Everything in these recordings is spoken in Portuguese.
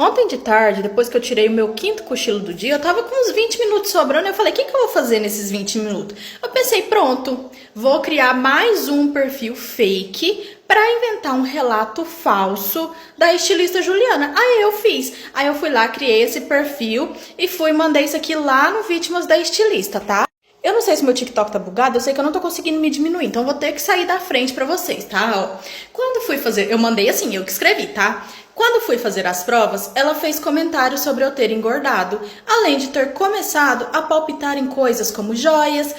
Ontem de tarde, depois que eu tirei o meu quinto cochilo do dia, eu tava com uns 20 minutos sobrando e eu falei, o que eu vou fazer nesses 20 minutos? Eu pensei, pronto, vou criar mais um perfil fake pra inventar um relato falso da estilista Juliana. Aí eu fiz. Aí eu fui lá, criei esse perfil e mandei isso aqui lá no Vítimas da Estilista, tá? Eu não sei se meu TikTok tá bugado, eu sei que eu não tô conseguindo me diminuir, então eu vou ter que sair da frente pra vocês, tá? Ó, quando fui fazer, eu mandei assim, eu que escrevi, tá? Quando fui fazer as provas, ela fez comentários sobre eu ter engordado, além de ter começado a palpitar em coisas como joias.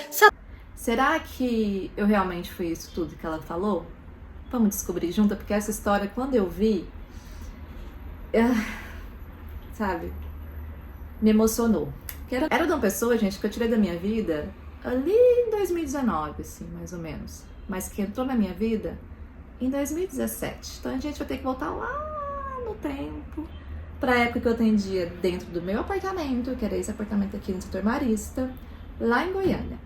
Será que eu realmente fui isso tudo que ela falou? Vamos descobrir junto, porque essa história, quando eu vi, sabe, me emocionou. Era de uma pessoa, gente, que eu tirei da minha vida ali em 2019, assim, mais ou menos. Mas que entrou na minha vida em 2017. Então a gente vai ter que voltar lá no tempo, pra época que eu atendia dentro do meu apartamento, que era esse apartamento aqui no setor Marista, lá em Goiânia.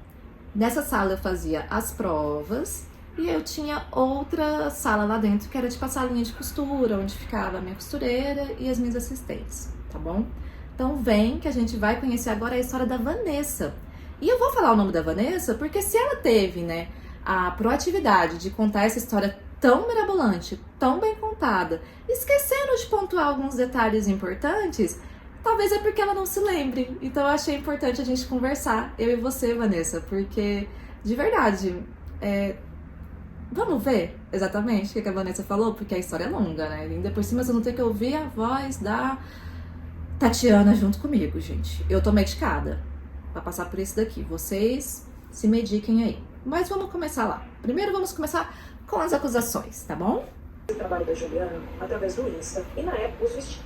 Nessa sala eu fazia as provas e eu tinha outra sala lá dentro, que era tipo a salinha de costura, onde ficava a minha costureira e as minhas assistentes, tá bom? Então vem que a gente vai conhecer agora a história da Vanessa. E eu vou falar o nome da Vanessa porque se ela teve, né, a proatividade de contar essa história tão mirabolante, tão bem contada, esquecendo de pontuar alguns detalhes importantes, talvez é porque ela não se lembre. Então eu achei importante a gente conversar, eu e você, Vanessa, porque, de verdade, vamos ver exatamente o que a Vanessa falou, porque a história é longa, né? E ainda por cima você não tem que ouvir a voz da Tatiana junto comigo, gente. Eu tô medicada pra passar por isso daqui. Vocês se mediquem aí. Mas vamos começar lá. Primeiro vamos começar com as acusações, tá bom? O trabalho da Juliana através do Insta e na época os vestidos.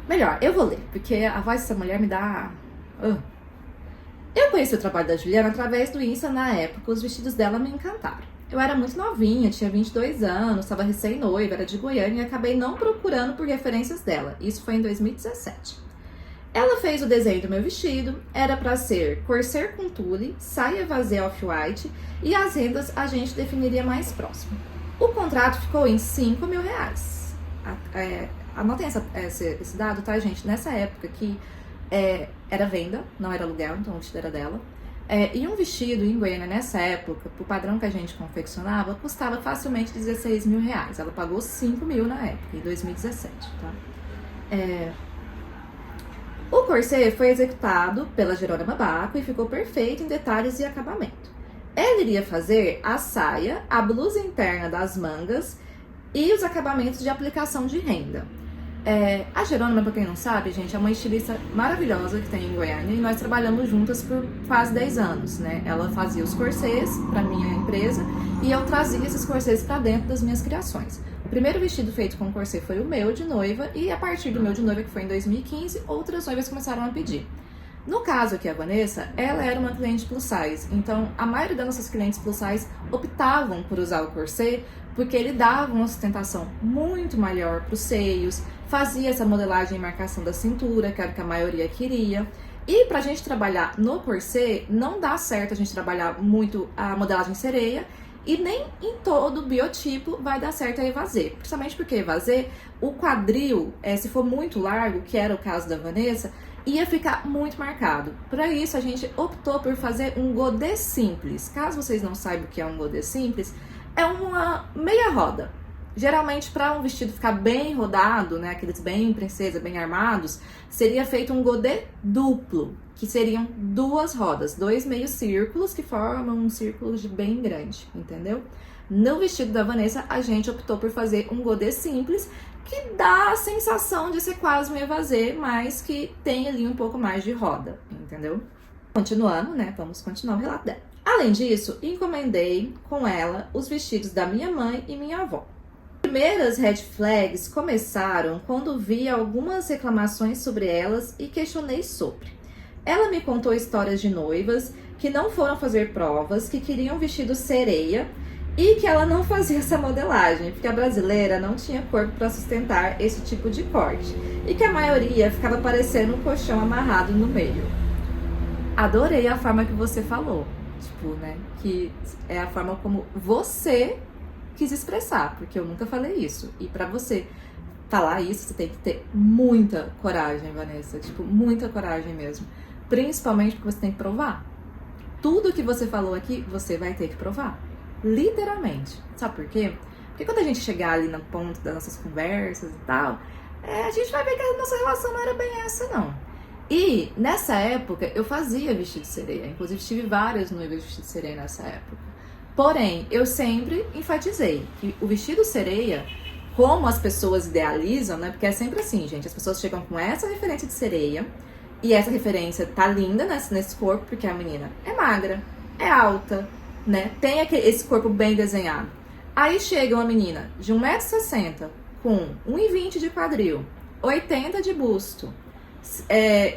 Melhor, eu vou ler, porque a voz dessa mulher me dá... Eu conheci o trabalho da Juliana através do Insta na época, os vestidos dela me encantaram. Eu era muito novinha, tinha 22 anos, estava recém-noiva, era de Goiânia e acabei não procurando por referências dela. Isso foi em 2017. Ela fez o desenho do meu vestido, era para ser corset com tule, saia vazia off-white e as rendas a gente definiria mais próximo. O contrato ficou em R$5.000. Anotem esse dado, tá, gente? Nessa época que era venda, não era aluguel, então o vestido era dela. E um vestido em Goiânia nessa época, pro padrão que a gente confeccionava, custava facilmente R$16.000. Ela pagou 5.000 na época, em 2017, tá? O corset foi executado pela Jerônima Baco e ficou perfeito em detalhes e acabamento. Ela iria fazer a saia, a blusa interna das mangas e os acabamentos de aplicação de renda. A Jerônima, pra quem não sabe, gente, é uma estilista maravilhosa que tem em Goiânia e nós trabalhamos juntas por quase 10 anos, né? Ela fazia os corsês pra minha empresa e eu trazia esses corsês pra dentro das minhas criações. O primeiro vestido feito com corset foi o meu de noiva e a partir do meu de noiva, que foi em 2015, outras noivas começaram a pedir. No caso aqui, a Vanessa, ela era uma cliente plus size, então a maioria das nossas clientes plus size optavam por usar o corset porque ele dava uma sustentação muito maior para os seios, fazia essa modelagem e marcação da cintura, que era o que a maioria queria. E pra gente trabalhar no corset, não dá certo a gente trabalhar muito a modelagem sereia e nem em todo biotipo vai dar certo a evasê. Principalmente porque evasê, o quadril, se for muito largo, que era o caso da Vanessa, ia ficar muito marcado. Para isso, a gente optou por fazer um godê simples. Caso vocês não saibam o que é um godê simples, é uma meia roda. Geralmente, para um vestido ficar bem rodado, né, aqueles bem princesa, bem armados, seria feito um godê duplo, que seriam 2 rodas, 2 meios círculos que formam um círculo bem grande, entendeu? No vestido da Vanessa, a gente optou por fazer um godê simples, que dá a sensação de ser quase um evasê, mas que tem ali um pouco mais de roda, entendeu? Continuando, né, vamos continuar o relato dela. Além disso, encomendei com ela os vestidos da minha mãe e minha avó. As primeiras red flags começaram quando vi algumas reclamações sobre elas e questionei sobre. Ela me contou histórias de noivas que não foram fazer provas, que queriam vestido sereia e que ela não fazia essa modelagem, porque a brasileira não tinha corpo para sustentar esse tipo de corte e que a maioria ficava parecendo um colchão amarrado no meio. Adorei a forma que você falou, tipo, né, que é a forma como você quis expressar, porque eu nunca falei isso. E pra você falar isso, você tem que ter muita coragem, Vanessa. Tipo, muita coragem mesmo. Principalmente porque você tem que provar. Tudo que você falou aqui, você vai ter que provar. Literalmente. Sabe por quê? Porque quando a gente chegar ali no ponto das nossas conversas e tal, a gente vai ver que a nossa relação não era bem essa, não. E nessa época eu fazia vestido de sereia. Inclusive tive várias noivas de vestido de sereia nessa época. Porém, eu sempre enfatizei que o vestido sereia, como as pessoas idealizam, né? Porque é sempre assim, gente. As pessoas chegam com essa referência de sereia. E essa referência tá linda nesse corpo, porque a menina é magra, é alta, né? Tem esse corpo bem desenhado. Aí chega uma menina de 1,60 m, com 1,20 m de quadril, 80 de busto,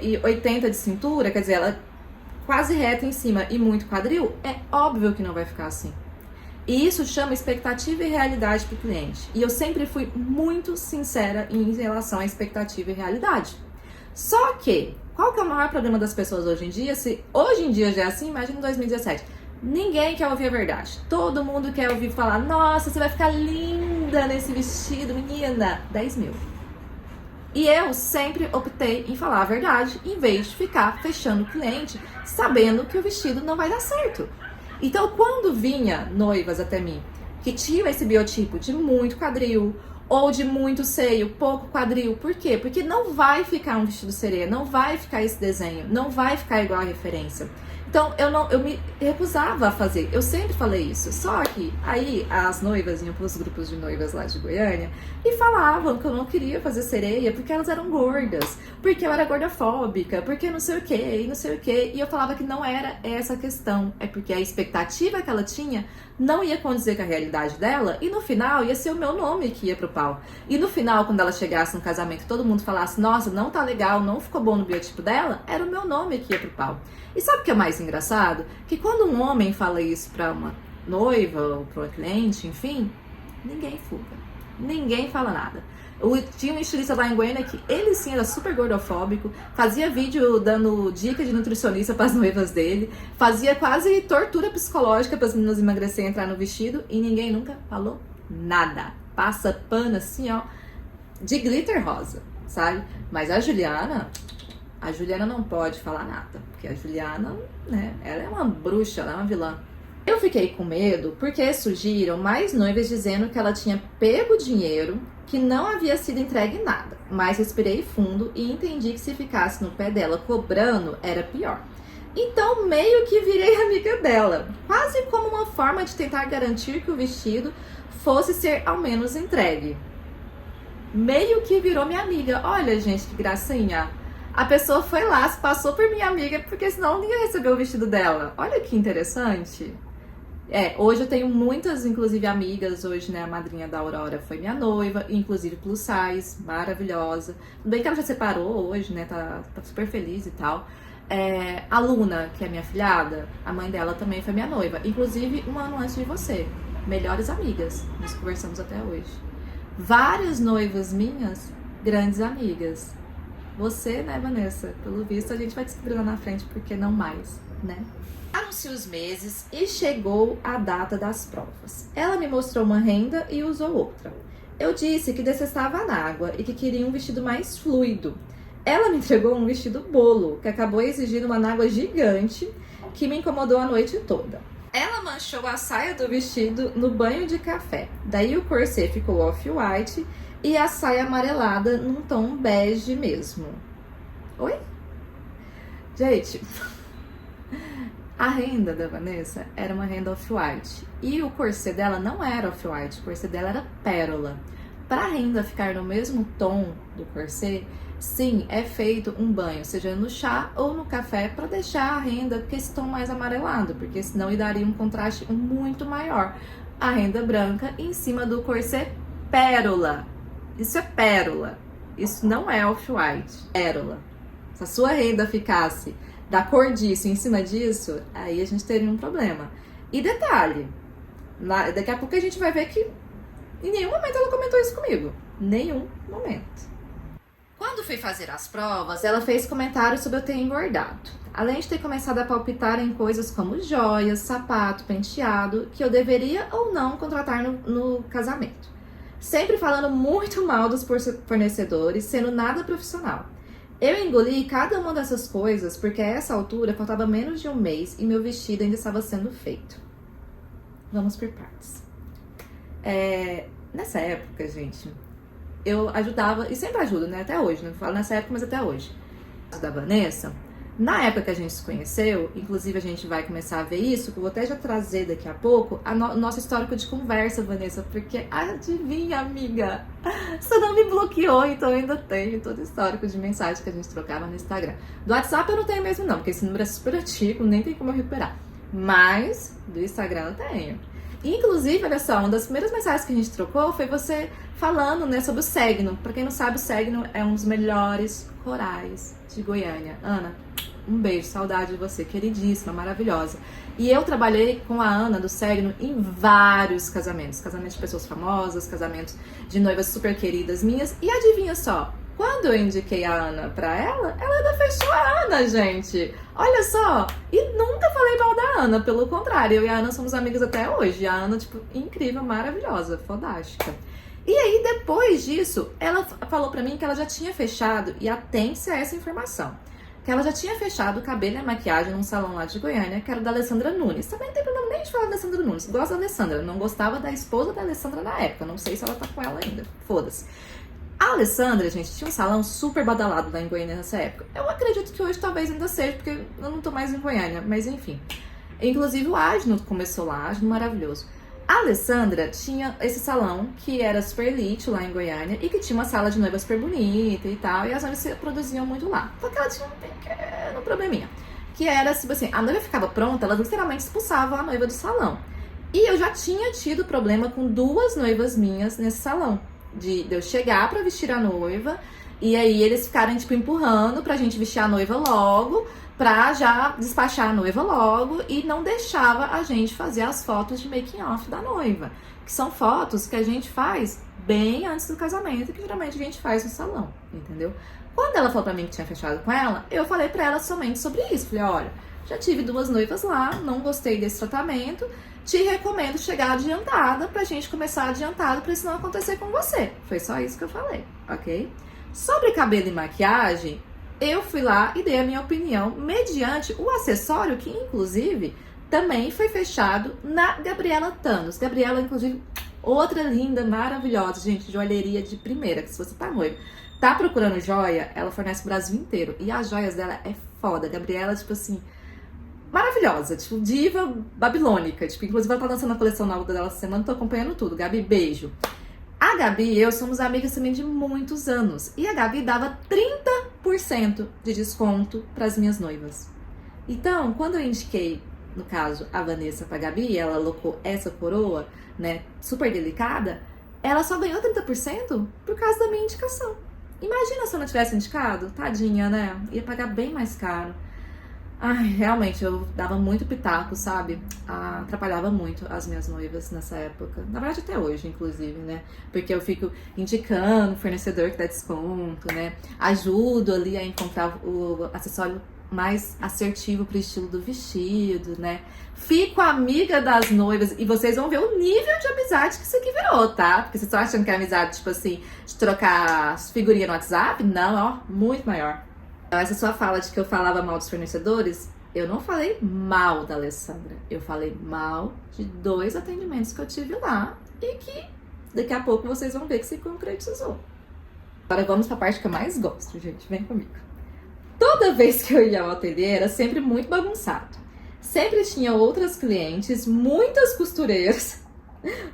e 80 de cintura, quer dizer, ela quase reta em cima e muito quadril, é óbvio que não vai ficar assim. E isso chama expectativa e realidade para o cliente. E eu sempre fui muito sincera em relação à expectativa e realidade. Só que, qual que é o maior problema das pessoas hoje em dia? Se hoje em dia já é assim, imagina em 2017. Ninguém quer ouvir a verdade. Todo mundo quer ouvir falar, nossa, você vai ficar linda nesse vestido, menina. 10 mil. E eu sempre optei em falar a verdade, em vez de ficar fechando o cliente, sabendo que o vestido não vai dar certo. Então, quando vinha noivas até mim, que tinham esse biotipo de muito quadril, ou de muito seio, pouco quadril. Por quê? Porque não vai ficar um vestido sereia, não vai ficar esse desenho, não vai ficar igual a referência. Então, eu me recusava a fazer. Eu sempre falei isso. Só que aí as noivas iam para os grupos de noivas lá de Goiânia e falavam que eu não queria fazer sereia porque elas eram gordas, porque eu era gordofóbica, porque não sei o que, e não sei o que. E eu falava que não era essa a questão. É porque a expectativa que ela tinha não ia condizer com a realidade dela e no final ia ser o meu nome que ia pro pau. E no final, quando ela chegasse no casamento e todo mundo falasse, nossa, não tá legal, não ficou bom no biotipo dela, era o meu nome que ia pro pau. E sabe o que é mais engraçado? Que quando um homem fala isso pra uma noiva ou pra uma cliente, enfim, ninguém fuga. Ninguém fala nada. Tinha um estilista lá em Goiânia que ele sim era super gordofóbico, fazia vídeo dando dica de nutricionista para as noivas dele, fazia quase tortura psicológica para as meninas emagrecerem e entrar no vestido e ninguém nunca falou nada. Passa pano assim, ó, de glitter rosa, sabe? Mas a Juliana não pode falar nada, porque a Juliana, né, ela é uma bruxa, ela é uma vilã. Eu fiquei com medo porque surgiram mais noivas dizendo que ela tinha pego dinheiro, que não havia sido entregue nada, mas respirei fundo e entendi que se ficasse no pé dela cobrando era pior. Então meio que virei amiga dela, quase como uma forma de tentar garantir que o vestido fosse ser ao menos entregue. Meio que virou minha amiga. Olha, gente, que gracinha. A pessoa foi lá, se passou por minha amiga, porque senão não ia receber o vestido dela. Olha que interessante. Hoje eu tenho muitas, inclusive, amigas. Hoje, né, a madrinha da Aurora foi minha noiva, inclusive plus size, maravilhosa. Tudo bem que ela já separou hoje, né, tá super feliz e tal. A Luna, que é minha filhada, a mãe dela também foi minha noiva. Inclusive, um ano antes de você. Melhores amigas, nós conversamos até hoje. Várias noivas minhas, grandes amigas. Você, né, Vanessa? Pelo visto, a gente vai descobrir lá na frente, porque não mais, né? Anunciei os meses e chegou a data das provas. Ela me mostrou uma renda e usou outra. Eu disse que detestava a água e que queria um vestido mais fluido. Ela me entregou um vestido bolo, que acabou exigindo uma água gigante, que me incomodou a noite toda. Ela manchou a saia do vestido no banho de café. Daí o corset ficou off-white e a saia amarelada num tom bege mesmo. Oi? Gente, a renda da Vanessa era uma renda off-white. E o corset dela não era off-white, o corset dela era pérola. Para a renda ficar no mesmo tom do corset, sim, é feito um banho, seja no chá ou no café, para deixar a renda com esse tom mais amarelado, porque senão daria um contraste muito maior. A renda branca em cima do corset pérola. Isso é pérola. Isso não é off-white. Pérola. Se a sua renda ficasse da cor disso em cima disso, aí a gente teria um problema. E detalhe, daqui a pouco a gente vai ver que em nenhum momento ela comentou isso comigo. Nenhum momento. Quando fui fazer as provas, ela fez comentários sobre eu ter engordado. Além de ter começado a palpitar em coisas como joias, sapato, penteado, que eu deveria ou não contratar no casamento. sempre falando muito mal dos fornecedores, sendo nada profissional. Eu engoli cada uma dessas coisas porque a essa altura faltava menos de um mês e meu vestido ainda estava sendo feito. Vamos por partes. Nessa época, gente, eu ajudava, e sempre ajudo, né? Até hoje, não falo nessa época, mas até hoje. Da Vanessa, na época que a gente se conheceu, inclusive a gente vai começar a ver isso, que eu vou até já trazer daqui a pouco, o nosso histórico de conversa, Vanessa, porque adivinha, amiga, você não me bloqueou, então eu ainda tenho todo o histórico de mensagem que a gente trocava no Instagram. Do WhatsApp eu não tenho mesmo não, porque esse número é super antigo, nem tem como eu recuperar. Mas do Instagram eu tenho. Inclusive, olha só, uma das primeiras mensagens que a gente trocou foi você falando, né, sobre o Segno. Pra quem não sabe, o Segno é um dos melhores corais de Goiânia. Ana, um beijo, saudade de você, queridíssima, maravilhosa. E eu trabalhei com a Ana do Segno em vários casamentos. Casamentos de pessoas famosas, casamentos de noivas super queridas minhas. E adivinha só, quando eu indiquei a Ana pra ela ainda fechou a Ana, gente. Olha só. E nunca falei mal da Ana, pelo contrário. Eu e a Ana somos amigas até hoje. E a Ana, tipo, incrível, maravilhosa, fodástica. E aí, depois disso, ela falou pra mim que ela já tinha fechado, e atente-se a essa informação, que ela já tinha fechado o cabelo e a maquiagem num salão lá de Goiânia, que era da Alessandra Nunes. Também não tem problema nem de falar da Alessandra Nunes. Gosto da Alessandra. Não gostava da esposa da Alessandra na época. Não sei se ela tá com ela ainda. Foda-se. A Alessandra, gente, tinha um salão super badalado lá em Goiânia nessa época. Eu acredito que hoje talvez ainda seja, porque eu não tô mais em Goiânia, mas enfim. Inclusive o Asno começou lá, Asno maravilhoso. A Alessandra tinha esse salão que era super elite lá em Goiânia e que tinha uma sala de noiva super bonita e tal, e as noivas se produziam muito lá. Só que ela tinha um pequeno probleminha, que era, tipo assim, a noiva ficava pronta, ela literalmente expulsava a noiva do salão. E eu já tinha tido problema com 2 noivas minhas nesse salão. De eu chegar pra vestir a noiva e aí eles ficarem, tipo, empurrando pra gente vestir a noiva logo, pra já despachar a noiva logo, e não deixava a gente fazer as fotos de making off da noiva, que são fotos que a gente faz bem antes do casamento, que geralmente a gente faz no salão, entendeu? Quando ela falou pra mim que tinha fechado com ela, eu falei pra ela somente sobre isso. Falei, olha, já tive 2 noivas lá, não gostei desse tratamento, te recomendo chegar adiantada pra gente começar adiantado pra isso não acontecer com você. Foi só isso que eu falei, ok? Sobre cabelo e maquiagem, eu fui lá e dei a minha opinião mediante o acessório que, inclusive, também foi fechado na Gabriela Thanos. Gabriela, inclusive, outra linda, maravilhosa, gente, joalheria de primeira, que se você tá noivo, tá procurando joia, ela fornece o Brasil inteiro. E as joias dela é foda. Gabriela, tipo assim, maravilhosa, tipo, diva babilônica. Tipo, inclusive ela tá lançando a coleção nova dela essa semana, tô acompanhando tudo. Gabi, beijo. A Gabi e eu somos amigas também de muitos anos. E a Gabi dava 30% de desconto para as minhas noivas. Então, quando eu indiquei, no caso, a Vanessa pra Gabi, ela alocou essa coroa, né, super delicada, ela só ganhou 30% por causa da minha indicação. Imagina se eu não tivesse indicado, tadinha, né? Ia pagar bem mais caro. Ai, realmente, eu dava muito pitaco, sabe? Atrapalhava muito as minhas noivas nessa época. Na verdade, até hoje, inclusive, né? Porque eu fico indicando o fornecedor que dá desconto, né? Ajudo ali a encontrar o acessório mais assertivo pro estilo do vestido, né? Fico amiga das noivas e vocês vão ver o nível de amizade que isso aqui virou, tá? Porque vocês estão achando que é amizade, tipo assim, de trocar figurinha no WhatsApp? Não, ó, muito maior. Essa sua fala de que eu falava mal dos fornecedores, eu não falei mal da Alessandra. Eu falei mal de 2 atendimentos que eu tive lá e que daqui a pouco vocês vão ver que se concretizou. Agora vamos pra parte que eu mais gosto, gente. Vem comigo. Toda vez que eu ia ao ateliê era sempre muito bagunçado. Sempre tinha outras clientes, muitas costureiras,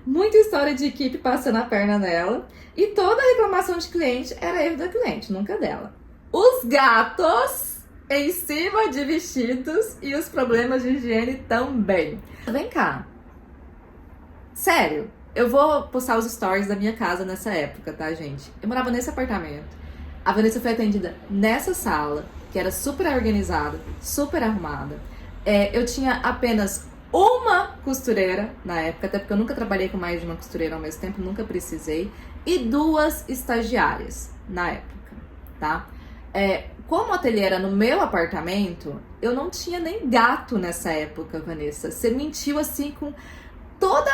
muita história de equipe passando a perna nela. E toda reclamação de cliente era erro da cliente, nunca dela. Os gatos em cima de vestidos e os problemas de higiene também. Vem cá. Sério, eu vou postar os stories da minha casa nessa época, tá, gente? Eu morava nesse apartamento. A Vanessa foi atendida nessa sala, que era super organizada, super arrumada. Eu tinha apenas uma costureira na época, até porque eu nunca trabalhei com mais de uma costureira ao mesmo tempo, nunca precisei. E 2 estagiárias na época, tá? Como o ateliê era no meu apartamento, eu não tinha nem gato nessa época, Vanessa. Você mentiu assim com toda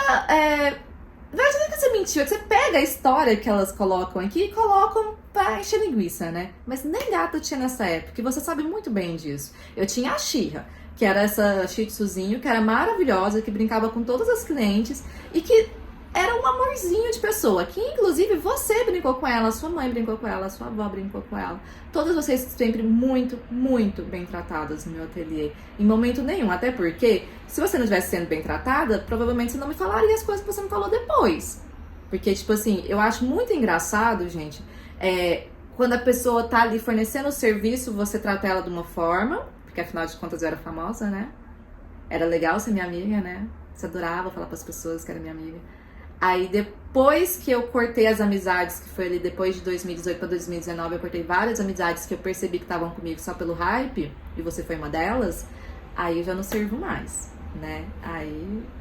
Não é que você mentiu, é que você pega a história que elas colocam aqui e colocam pra encher linguiça, né? Mas nem gata tinha nessa época, e você sabe muito bem disso. Eu tinha a Shira, que era essa shih tzuzinho, que era maravilhosa, que brincava com todas as clientes e que era um amorzinho de pessoa, que inclusive você brincou com ela, sua mãe brincou com ela, sua avó brincou com ela. Todas vocês sempre muito, muito bem tratadas no meu ateliê. Em momento nenhum, até porque se você não estivesse sendo bem tratada, provavelmente você não me falaria as coisas que você me falou depois. Porque, tipo assim, eu acho muito engraçado, gente, quando a pessoa tá ali fornecendo o serviço, você trata ela de uma forma, porque afinal de contas eu era famosa, né? Era legal ser minha amiga, né? Você adorava falar pras pessoas que era minha amiga. Aí depois que eu cortei as amizades, que foi ali depois de 2018 para 2019, eu cortei várias amizades que eu percebi que estavam comigo só pelo hype, e você foi uma delas, aí eu já não sirvo mais, né?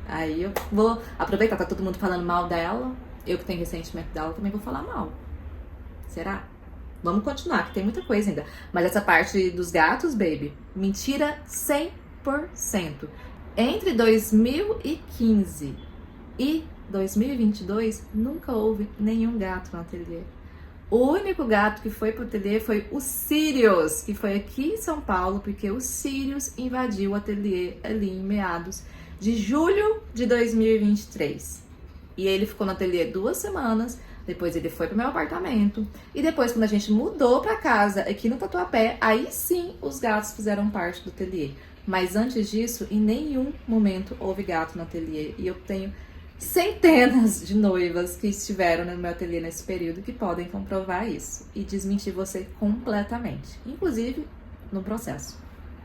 Aí eu vou aproveitar, tá todo mundo falando mal dela, eu que tenho ressentimento dela também vou falar mal. Será? Vamos continuar, que tem muita coisa ainda. Mas essa parte dos gatos, baby, mentira 100%. Entre 2015 e 2022, nunca houve nenhum gato no ateliê. O único gato que foi pro ateliê foi o Sirius, que foi aqui em São Paulo, porque o Sirius invadiu o ateliê ali em meados de julho de 2023. E ele ficou no ateliê 2 semanas, depois ele foi pro meu apartamento, e depois quando a gente mudou pra casa aqui no Tatuapé, aí sim os gatos fizeram parte do ateliê. Mas antes disso, em nenhum momento houve gato no ateliê, e eu tenho centenas de noivas que estiveram no meu ateliê nesse período que podem comprovar isso e desmentir você completamente, inclusive no processo.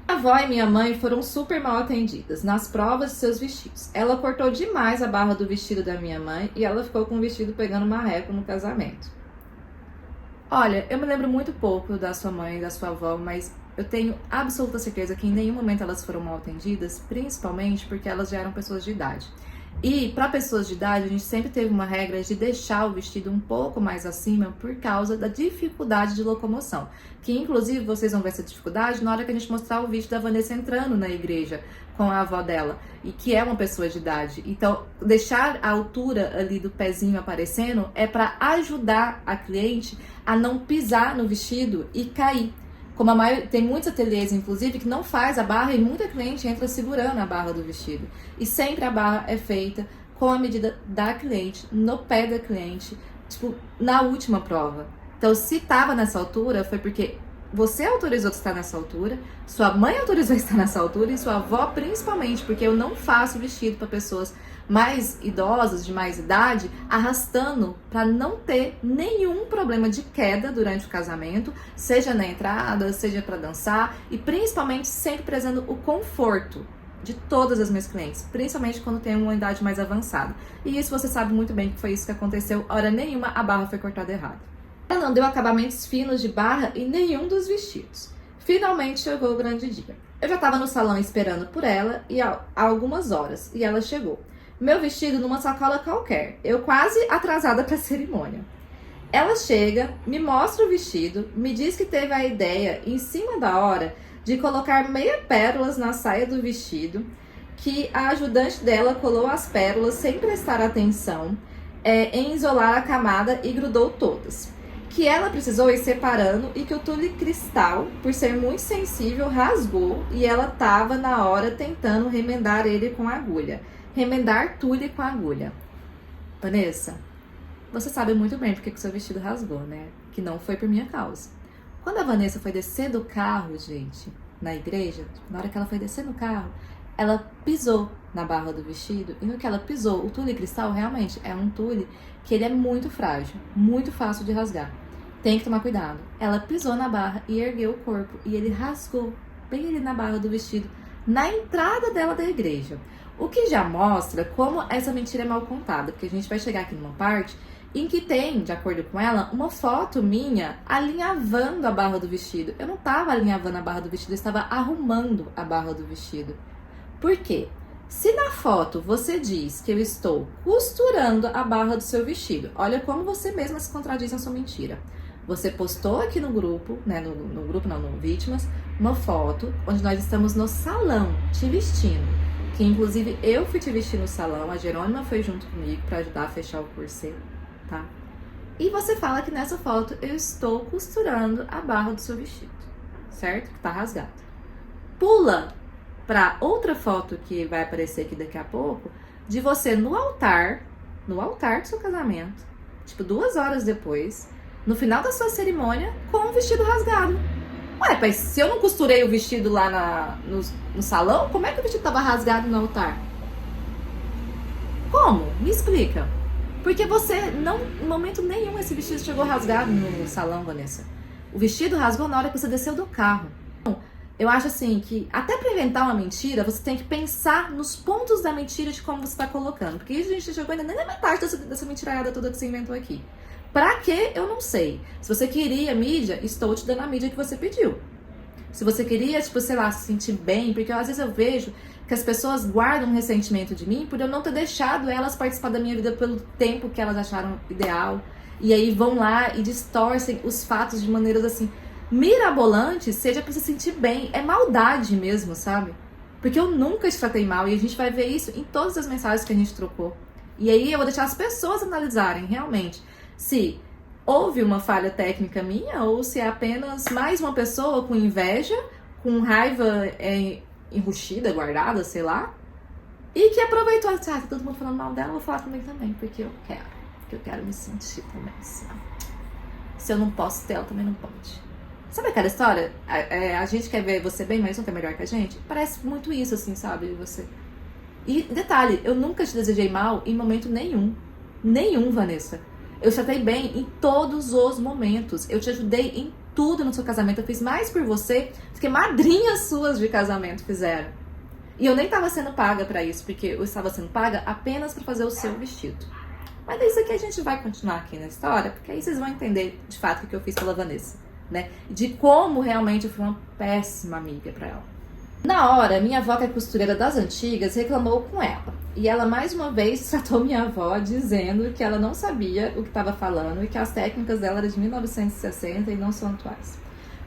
A avó e minha mãe foram super mal atendidas nas provas de seus vestidos. Ela cortou demais a barra do vestido da minha mãe e ela ficou com o vestido pegando marreco no casamento. Olha, eu me lembro muito pouco da sua mãe e da sua avó, mas eu tenho absoluta certeza que em nenhum momento elas foram mal atendidas, principalmente porque elas já eram pessoas de idade. E para pessoas de idade, a gente sempre teve uma regra de deixar o vestido um pouco mais acima por causa da dificuldade de locomoção. Que inclusive vocês vão ver essa dificuldade na hora que a gente mostrar o vídeo da Vanessa entrando na igreja com a avó dela, e que é uma pessoa de idade. Então, deixar a altura ali do pezinho aparecendo é para ajudar a cliente a não pisar no vestido e cair. Como tem muitos ateliês, inclusive, que não faz a barra e muita cliente entra segurando a barra do vestido. E sempre a barra é feita com a medida da cliente, no pé da cliente, tipo, na última prova. Então, se tava nessa altura, foi porque você autorizou estar nessa altura, sua mãe autorizou estar nessa altura e sua avó principalmente, porque eu não faço vestido para pessoas mais idosas, de mais idade, arrastando para não ter nenhum problema de queda durante o casamento, seja na entrada, seja para dançar, e principalmente sempre prezando o conforto de todas as minhas clientes, principalmente quando tem uma idade mais avançada. E isso você sabe muito bem que foi isso que aconteceu, hora nenhuma a barra foi cortada errado. Ela não deu acabamentos finos de barra em nenhum dos vestidos. Finalmente chegou o grande dia. Eu já estava no salão esperando por ela há algumas horas, e ela chegou. Meu vestido numa sacola qualquer, eu quase atrasada para a cerimônia. Ela chega, me mostra o vestido, me diz que teve a ideia, em cima da hora, de colocar meia pérolas na saia do vestido, que a ajudante dela colou as pérolas sem prestar atenção, em isolar a camada e grudou todas. Que ela precisou ir separando e que o tule cristal, por ser muito sensível, rasgou e ela estava na hora tentando remendar ele com a agulha. Remendar tule com a agulha. Vanessa, você sabe muito bem porque que o seu vestido rasgou, né? Que não foi por minha causa. Quando a Vanessa foi descer do carro, gente, na igreja, na hora que ela foi descer no carro, ela pisou na barra do vestido, e no que ela pisou, o tule cristal realmente é um tule que ele é muito frágil, muito fácil de rasgar. Tem que tomar cuidado. Ela pisou na barra e ergueu o corpo, e ele rasgou bem ali na barra do vestido, na entrada dela da igreja. O que já mostra como essa mentira é mal contada, porque a gente vai chegar aqui numa parte em que tem, de acordo com ela, uma foto minha alinhavando a barra do vestido. Eu não estava alinhavando a barra do vestido, eu estava arrumando a barra do vestido. Por quê? Se na foto você diz que eu estou costurando a barra do seu vestido, olha como você mesma se contradiz na sua mentira. Você postou aqui no grupo, né, no Vítimas, uma foto onde nós estamos no salão te vestindo. que inclusive eu fui te vestir no salão, a Jerônima foi junto comigo pra ajudar a fechar o corset, tá? E você fala que nessa foto eu estou costurando a barra do seu vestido, certo? Que tá rasgada. Pula pra outra foto que vai aparecer aqui daqui a pouco, de você no altar do seu casamento, tipo 2 horas depois, no final da sua cerimônia, com o vestido rasgado. Ué, mas se eu não costurei o vestido lá no salão, como é que o vestido tava rasgado no altar? Como? Me explica. Porque você não, em momento nenhum, esse vestido chegou rasgado no salão, Vanessa. O vestido rasgou na hora que você desceu do carro. Eu acho assim que até pra inventar uma mentira, você tem que pensar nos pontos da mentira de como você tá colocando. Porque a gente chegou ainda nem na metade dessa mentirada toda que você inventou aqui. Pra quê? Eu não sei. Se você queria mídia, estou te dando a mídia que você pediu. Se você queria, tipo, sei lá, se sentir bem, porque às vezes eu vejo que as pessoas guardam um ressentimento de mim por eu não ter deixado elas participar da minha vida pelo tempo que elas acharam ideal. E aí vão lá e distorcem os fatos de maneiras assim, mirabolantes, seja pra se sentir bem. É maldade mesmo, sabe? Porque eu nunca te tratei mal e a gente vai ver isso em todas as mensagens que a gente trocou. E aí eu vou deixar as pessoas analisarem realmente se houve uma falha técnica minha ou se é apenas mais uma pessoa com inveja, com raiva enrustida, guardada, sei lá, e que aproveitou, tá todo mundo falando mal dela, eu vou falar comigo também, porque eu quero me sentir também, sabe? Se eu não posso ter, ela também não pode. Sabe aquela história? A gente quer ver você bem, mas não é melhor que a gente? Parece muito isso, assim, sabe? Você. E detalhe, eu nunca te desejei mal em momento nenhum. Nenhum, Vanessa. Eu te tratei bem em todos os momentos. Eu te ajudei em tudo no seu casamento. Eu fiz mais por você do que madrinhas suas de casamento fizeram. E eu nem estava sendo paga pra isso, porque eu estava sendo paga apenas pra fazer o seu vestido. Mas é isso aqui, a gente vai continuar aqui na história, porque aí vocês vão entender de fato o que eu fiz pela Vanessa, né? De como realmente eu fui uma péssima amiga pra ela. Na hora, minha avó, que é costureira das antigas, reclamou com ela. E ela, mais uma vez, tratou minha avó dizendo que ela não sabia o que estava falando e que as técnicas dela eram de 1960 e não são atuais.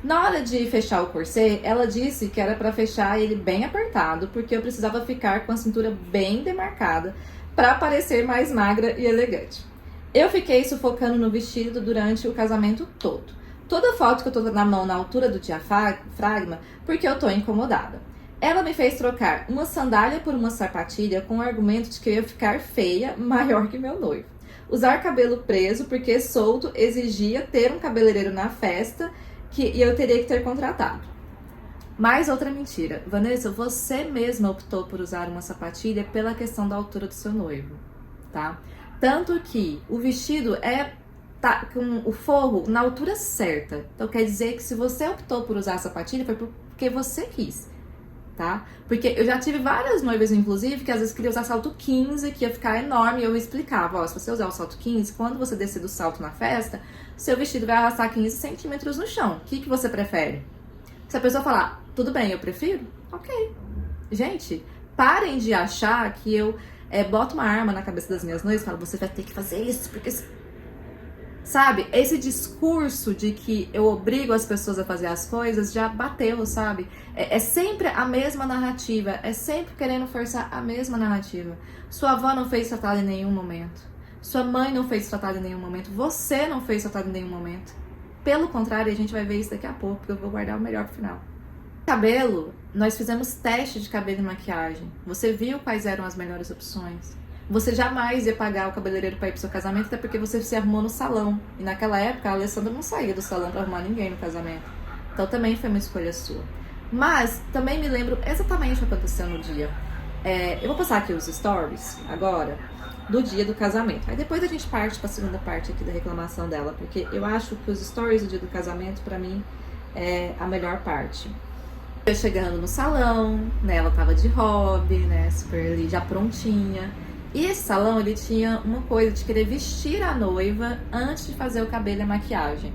Na hora de fechar o corset, ela disse que era para fechar ele bem apertado, porque eu precisava ficar com a cintura bem demarcada para parecer mais magra e elegante. Eu fiquei sufocando no vestido durante o casamento todo. Toda foto que eu tô na mão na altura do diafragma, porque eu tô incomodada. Ela me fez trocar uma sandália por uma sapatilha com o argumento de que eu ia ficar feia, maior que meu noivo. Usar cabelo preso, porque solto exigia ter um cabeleireiro na festa e eu teria que ter contratado. Mais outra mentira. Vanessa, você mesma optou por usar uma sapatilha pela questão da altura do seu noivo, tá? Tanto que o vestido tá com o forro na altura certa. Então quer dizer que se você optou por usar a sapatilha foi porque você quis, tá? Porque eu já tive várias noivas, inclusive, que às vezes queria usar salto 15, que ia ficar enorme, e eu explicava, ó, se você usar o salto 15, quando você descer do salto na festa, seu vestido vai arrastar 15 centímetros no chão. O que você prefere? Se a pessoa falar, tudo bem, eu prefiro, ok. Gente, parem de achar que eu boto uma arma na cabeça das minhas noivas e falo, você vai ter que fazer isso, porque... Sabe, esse discurso de que eu obrigo as pessoas a fazer as coisas já bateu, sabe? É sempre a mesma narrativa, é sempre querendo forçar a mesma narrativa. Sua avó não fez tratado em nenhum momento. Sua mãe não fez tratado em nenhum momento. Você não fez tratado em nenhum momento. Pelo contrário, a gente vai ver isso daqui a pouco, porque eu vou guardar o melhor pro final. Cabelo, nós fizemos teste de cabelo e maquiagem. Você viu quais eram as melhores opções? Você jamais ia pagar o cabeleireiro para ir pro seu casamento, até porque você se arrumou no salão. E naquela época, a Alessandra não saía do salão para arrumar ninguém no casamento. Então também foi uma escolha sua. Mas também me lembro exatamente o que aconteceu no dia. Eu vou passar aqui os stories agora do dia do casamento. Aí depois a gente parte para a segunda parte aqui da reclamação dela, porque eu acho que os stories do dia do casamento, para mim, é a melhor parte. Eu chegando no salão, né, ela tava de hobby, né, super ali, já prontinha. E esse salão, ele tinha uma coisa de querer vestir a noiva antes de fazer o cabelo e a maquiagem.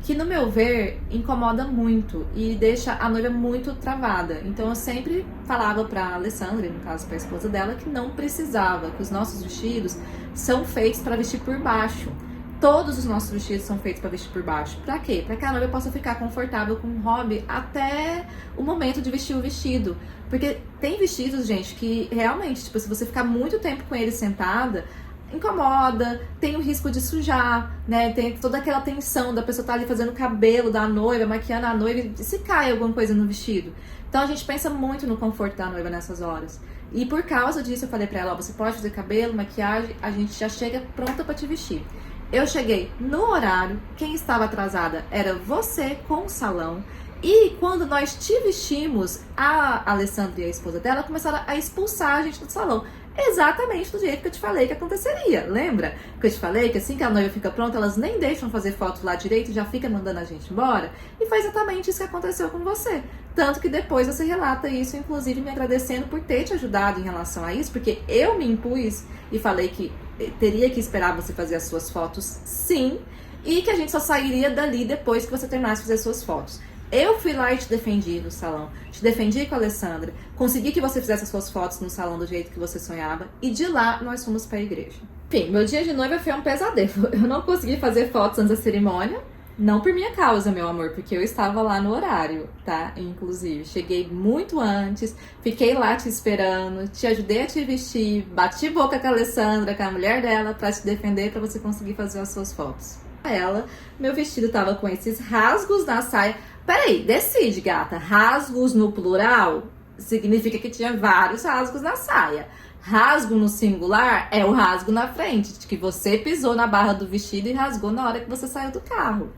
Que, no meu ver, incomoda muito e deixa a noiva muito travada. Então, eu sempre falava pra Alessandra, no caso pra esposa dela, que não precisava, que os nossos vestidos são feitos para vestir por baixo. Todos os nossos vestidos são feitos para vestir por baixo. Pra quê? Pra que a noiva possa ficar confortável com o hobby até o momento de vestir o vestido. Porque tem vestidos, gente, que realmente, tipo, se você ficar muito tempo com ele sentada, incomoda, tem o risco de sujar, né? Tem toda aquela tensão da pessoa estar ali fazendo o cabelo da noiva, maquiando a noiva, e se cai alguma coisa no vestido. Então a gente pensa muito no conforto da noiva nessas horas. E por causa disso eu falei pra ela, ó, você pode fazer cabelo, maquiagem, a gente já chega pronta pra te vestir. Eu cheguei no horário, quem estava atrasada era você com o salão. E quando nós te vestimos, a Alessandra e a esposa dela começaram a expulsar a gente do salão. Exatamente do jeito que eu te falei que aconteceria. Lembra que eu te falei que assim que a noiva fica pronta, elas nem deixam fazer foto lá direito e já fica mandando a gente embora? E foi exatamente isso que aconteceu com você. Tanto que depois você relata isso, inclusive me agradecendo por ter te ajudado em relação a isso, porque eu me impus e falei que teria que esperar você fazer as suas fotos, sim, e que a gente só sairia dali depois que você terminasse de fazer as suas fotos. Eu fui lá e te defendi no salão, te defendi com a Alessandra, consegui que você fizesse as suas fotos no salão do jeito que você sonhava, e de lá nós fomos pra igreja. Enfim, meu dia de noiva foi um pesadelo. Eu não consegui fazer fotos antes da cerimônia, não por minha causa, meu amor, porque eu estava lá no horário, tá? Inclusive, cheguei muito antes, fiquei lá te esperando, te ajudei a te vestir, bati boca com a Alessandra, com a mulher dela, pra te defender, pra você conseguir fazer as suas fotos. Ela, meu vestido tava com esses rasgos na saia. Peraí, decide, gata. Rasgos no plural significa que tinha vários rasgos na saia. Rasgo no singular é o rasgo na frente, de que você pisou na barra do vestido e rasgou na hora que você saiu do carro.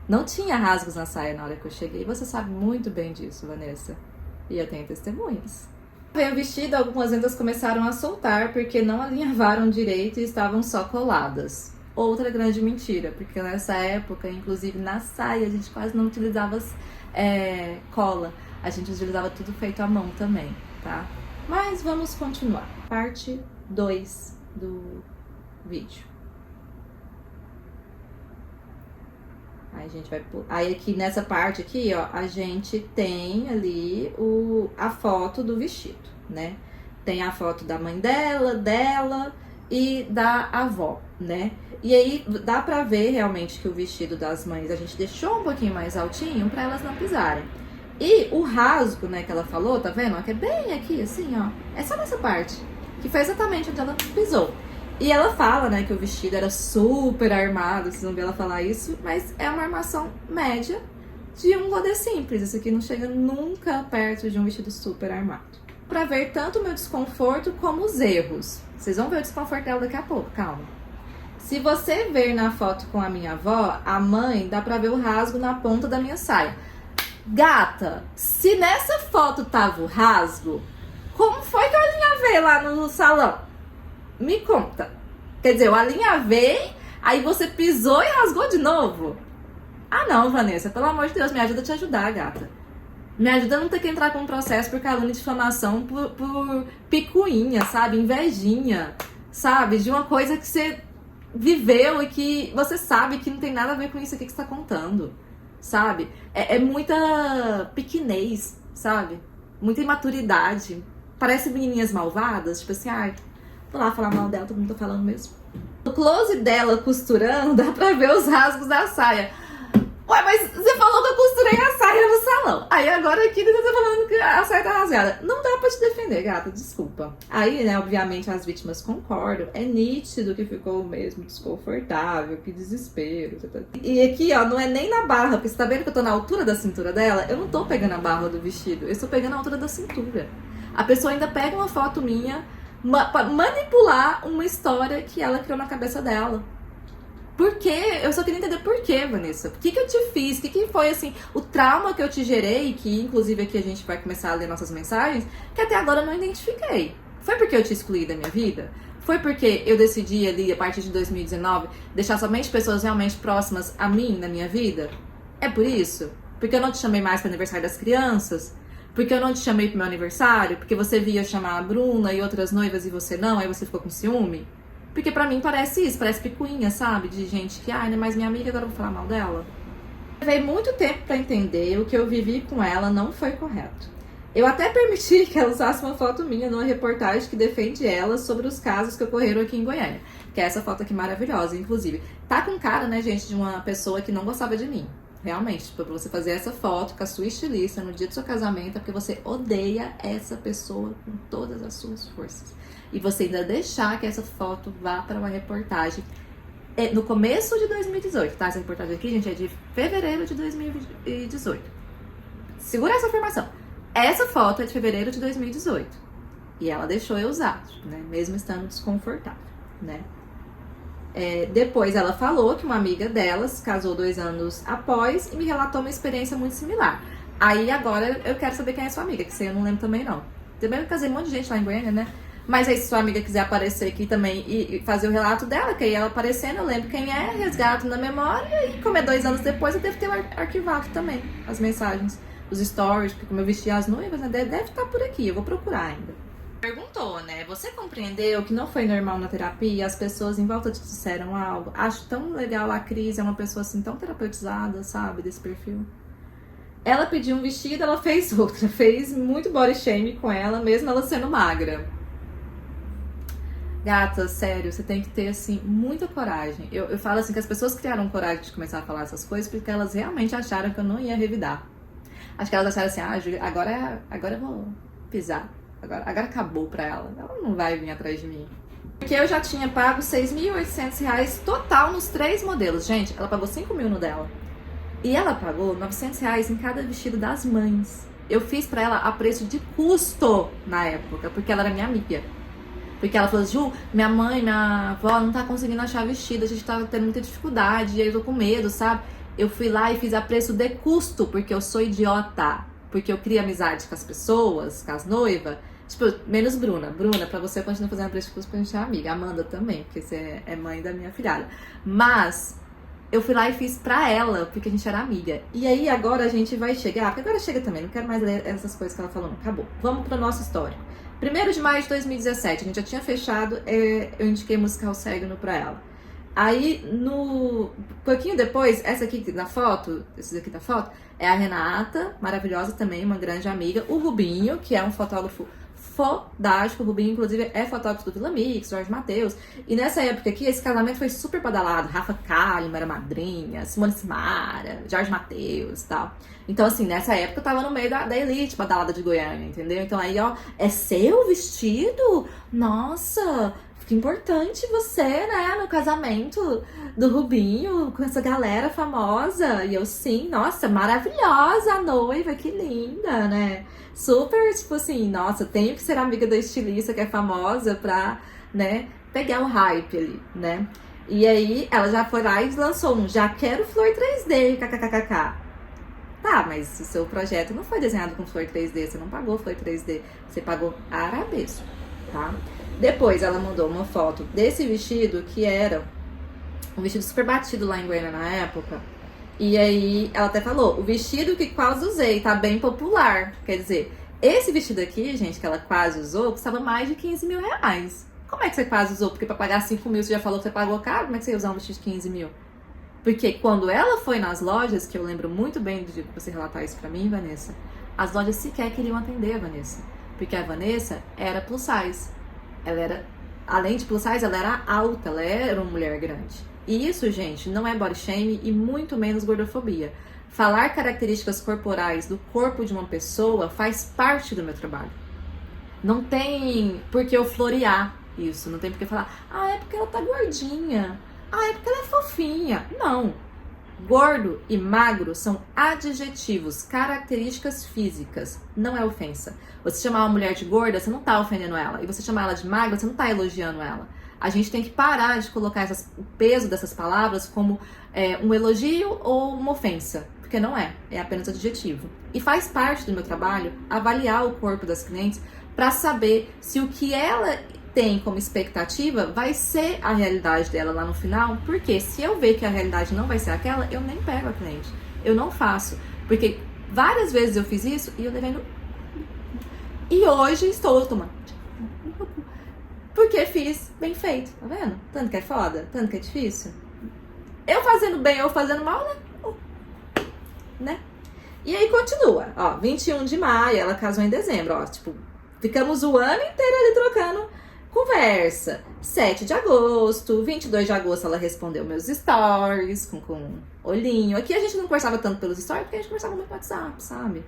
Não tinha rasgos na saia na hora que eu cheguei. Você sabe muito bem disso, Vanessa. E eu tenho testemunhas. Veio o vestido, algumas vendas começaram a soltar porque não alinhavaram direito e estavam só coladas. Outra grande mentira, porque nessa época, inclusive na saia, a gente quase não utilizava cola. A gente utilizava tudo feito à mão também, tá? Mas vamos continuar. Parte 2 do vídeo. Aí a gente vai... Aí aqui nessa parte aqui, ó, a gente tem ali a foto do vestido, né? Tem a foto da mãe dela e da avó, né? E aí dá pra ver realmente que o vestido das mães a gente deixou um pouquinho mais altinho pra elas não pisarem. E o rasgo, né, que ela falou, tá vendo? Que é bem aqui, assim, ó. É só nessa parte, que foi exatamente onde ela pisou. E ela fala, né, que o vestido era super armado, vocês vão ver ela falar isso, mas é uma armação média de um rodê simples. Isso aqui não chega nunca perto de um vestido super armado. Pra ver tanto o meu desconforto como os erros. Vocês vão ver o desconforto dela daqui a pouco, calma. Se você ver na foto com a minha avó, a mãe, dá pra ver o rasgo na ponta da minha saia. Gata, se nessa foto tava o rasgo, como foi que eu alinhavei lá no salão? Me conta. Quer dizer, eu alinhavei, aí você pisou e rasgou de novo? Ah não, Vanessa, pelo amor de Deus, me ajuda a te ajudar, gata. Me ajuda a não ter que entrar com um processo por calúnia e difamação por picuinha, sabe? Invejinha, sabe? De uma coisa que você viveu e que você sabe que não tem nada a ver com isso aqui que você tá contando, sabe? É muita pequenez, sabe? Muita imaturidade. Parece menininhas malvadas, tipo assim, ai, vou lá falar mal dela, todo mundo tá falando mesmo. No close dela costurando, dá pra ver os rasgos da saia. Ué, mas você falou que eu costurei a saia no salão. Aí agora aqui você tá falando que a saia tá rasgada. Não dá pra te defender, gata, desculpa. Aí, né, obviamente as vítimas concordam. É nítido que ficou mesmo desconfortável, que desespero. E aqui, ó, não é nem na barra, porque você tá vendo que eu tô na altura da cintura dela? Eu não tô pegando a barra do vestido, eu estou pegando a altura da cintura. A pessoa ainda pega uma foto minha pra manipular uma história que ela criou na cabeça dela. Por quê? Eu só queria entender por quê, Vanessa. O que eu te fiz? O que foi, assim, o trauma que eu te gerei, que inclusive aqui a gente vai começar a ler nossas mensagens, que até agora eu não identifiquei. Foi porque eu te excluí da minha vida? Foi porque eu decidi ali, a partir de 2019, deixar somente pessoas realmente próximas a mim na minha vida? É por isso? Porque eu não te chamei mais para o aniversário das crianças? Porque eu não te chamei pro meu aniversário? Porque você via chamar a Bruna e outras noivas e você não? Aí você ficou com ciúme? Porque pra mim parece isso, parece picuinha, sabe? De gente que, não é mais minha amiga, agora eu vou falar mal dela. Levei muito tempo pra entender, o que eu vivi com ela não foi correto. Eu até permiti que ela usasse uma foto minha numa reportagem que defende ela sobre os casos que ocorreram aqui em Goiânia. Que é essa foto aqui maravilhosa, inclusive. Tá com cara, né, gente, de uma pessoa que não gostava de mim. Realmente, tipo, pra você fazer essa foto com a sua estilista no dia do seu casamento, é porque você odeia essa pessoa com todas as suas forças. E você ainda deixar que essa foto vá para uma reportagem no começo de 2018, tá? Essa reportagem aqui, gente, é de fevereiro de 2018. Segura essa afirmação. Essa foto é de fevereiro de 2018. E ela deixou eu usar, né? Mesmo estando desconfortável, né? Depois ela falou que uma amiga delas casou 2 anos após e me relatou uma experiência muito similar. Aí agora eu quero saber quem é sua amiga, que isso aí eu não lembro também não. Também eu casei um monte de gente lá em Goiânia, né? Mas aí se sua amiga quiser aparecer aqui também e fazer o relato dela, que aí ela aparecendo, eu lembro quem é, resgato na memória e como é 2 anos depois eu devo ter arquivado também as mensagens, os stories, porque como eu vesti as noivas, né? Deve estar por aqui, eu vou procurar ainda. Perguntou, né? Você compreendeu que não foi normal na terapia? As pessoas em volta te disseram algo? Acho tão legal a Cris, é uma pessoa assim tão terapeutizada, sabe? Desse perfil. Ela pediu um vestido, ela fez outra. Fez muito body shame com ela, mesmo ela sendo magra. Gata, sério, você tem que ter, assim, muita coragem. Eu falo assim que as pessoas criaram coragem de começar a falar essas coisas porque elas realmente acharam que eu não ia revidar. Acho que elas acharam assim, Júlia, agora eu vou pisar. Agora acabou pra ela. Ela não vai vir atrás de mim. Porque eu já tinha pago R$6.800 total nos 3 modelos. Gente, ela pagou 5 mil no dela. E ela pagou R$900 em cada vestido das mães. Eu fiz pra ela a preço de custo na época, porque ela era minha amiga. Porque ela falou, Ju, minha mãe, minha avó não tá conseguindo achar vestido, a gente tá tendo muita dificuldade, e aí eu tô com medo, sabe? Eu fui lá e fiz a preço de custo, porque eu sou idiota. Porque eu crio amizade com as pessoas, com as noivas. Tipo, menos Bruna. Bruna, pra você continuar fazendo preço de custo pra gente ser amiga. Amanda também, porque você é mãe da minha afilhada. Mas eu fui lá e fiz pra ela, porque a gente era amiga. E aí agora a gente vai chegar, porque agora chega também, não quero mais ler essas coisas que ela falou, não. Acabou. Vamos pro nosso histórico. 1º de maio de 2017, a gente já tinha fechado, eu indiquei musical Cegno pra ela. Aí, pouquinho depois, essa aqui da foto, esse daqui da foto, é a Renata, maravilhosa também, uma grande amiga. O Rubinho, que é um fotógrafo fodástico. O Rubinho, inclusive, é fotógrafo do Vila Mix, Jorge Mateus. E nessa época aqui, esse casamento foi super badalado. Rafa Kalimann era madrinha, Simone Simara, Jorge Mateus e tal. Então, assim, nessa época eu tava no meio da elite badalada de Goiânia, entendeu? Então aí, ó, é seu vestido? Nossa, que importante você, né, no casamento do Rubinho, com essa galera famosa. E eu, sim, nossa, maravilhosa a noiva, que linda, né? Super, tipo assim, nossa, tenho que ser amiga da estilista que é famosa pra, né, pegar o hype ali, né? E aí, ela já foi lá e lançou um Já Quero Flor 3D, kkkk. Tá, mas o seu projeto não foi desenhado com flor 3D, você não pagou flor 3D, você pagou arabesco, tá? Depois ela mandou uma foto desse vestido, que era um vestido super batido lá em Goiânia na época. E aí ela até falou, o vestido que quase usei, tá bem popular. Quer dizer, esse vestido aqui, gente, que ela quase usou, custava mais de 15 mil reais. Como é que você quase usou? Porque pra pagar 5 mil você já falou que você pagou caro, como é que você ia usar um vestido de 15 mil? Porque quando ela foi nas lojas, que eu lembro muito bem de você relatar isso pra mim, Vanessa, as lojas sequer queriam atender a Vanessa. Porque a Vanessa era plus size. Ela era, além de plus size, ela era alta, ela era uma mulher grande. E isso, gente, não é body shame e muito menos gordofobia. Falar características corporais do corpo de uma pessoa faz parte do meu trabalho. Não tem por que eu florear isso, não tem por que falar, é porque ela tá gordinha, é porque ela é fofinha. Não. Gordo e magro são adjetivos, características físicas, não é ofensa. Você chamar uma mulher de gorda, você não tá ofendendo ela. E você chamar ela de magra, você não tá elogiando ela. A gente tem que parar de colocar o peso dessas palavras como um elogio ou uma ofensa. Porque não é apenas adjetivo. E faz parte do meu trabalho avaliar o corpo das clientes para saber se o que ela tem como expectativa vai ser a realidade dela lá no final. Porque se eu ver que a realidade não vai ser aquela, eu nem pego a cliente. Eu não faço. Porque várias vezes eu fiz isso e eu levei no... E hoje estou tomando. Porque fiz bem feito, tá vendo? Tanto que é foda, tanto que é difícil. Eu fazendo bem ou fazendo mal, né? E aí continua, ó, 21 de maio, ela casou em dezembro, ó, tipo, ficamos o ano inteiro ali trocando conversa. 7 de agosto, 22 de agosto ela respondeu meus stories com olhinho. Aqui a gente não conversava tanto pelos stories, porque a gente conversava muito no WhatsApp, sabe?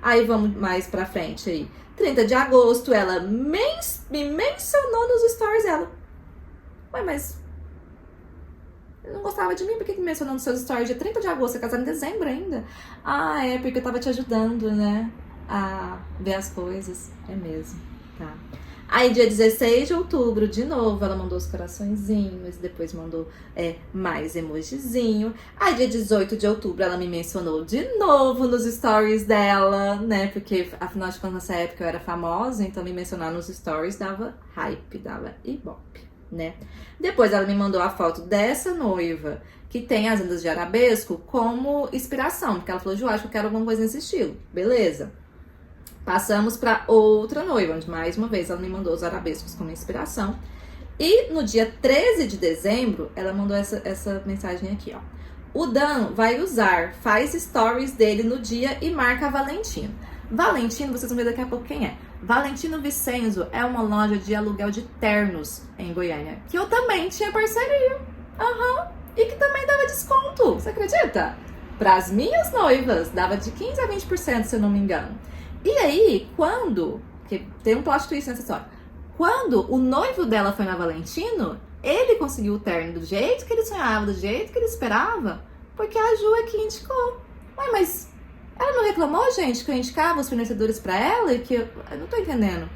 Aí vamos mais pra frente aí. 30 de agosto, ela me mencionou nos stories dela. Ué, mas eu não gostava de mim, por que me mencionou nos seus stories de 30 de agosto? Você casou em dezembro ainda? Ah, é porque eu tava te ajudando, né? A ver as coisas. É mesmo, tá. Aí dia 16 de outubro, de novo, ela mandou os coraçõezinhos, depois mandou mais emojizinho. Aí dia 18 de outubro, ela me mencionou de novo nos stories dela, né? Porque, afinal de contas, nessa época eu era famosa, então me mencionar nos stories dava hype, dava ibope, né? Depois ela me mandou a foto dessa noiva, que tem as andas de arabesco, como inspiração, porque ela falou, Ju, acho que eu quero alguma coisa nesse estilo. Beleza. Passamos para outra noiva, onde mais uma vez ela me mandou os arabescos como inspiração. E no dia 13 de dezembro, ela mandou essa mensagem aqui, ó. O Dan vai usar, faz stories dele no dia e marca Valentino. Valentino, vocês vão ver daqui a pouco quem é. Valentino Vicenzo é uma loja de aluguel de ternos em Goiânia, que eu também tinha parceria. E que também dava desconto, você acredita? Para as minhas noivas, dava de 15% a 20%, se eu não me engano. E aí, que tem um plot twist nessa história, quando o noivo dela foi na Valentino, ele conseguiu o terno do jeito que ele sonhava, do jeito que ele esperava, porque a Ju é que indicou. Ué, mas ela não reclamou, gente, que eu indicava os fornecedores pra ela e que eu não tô entendendo.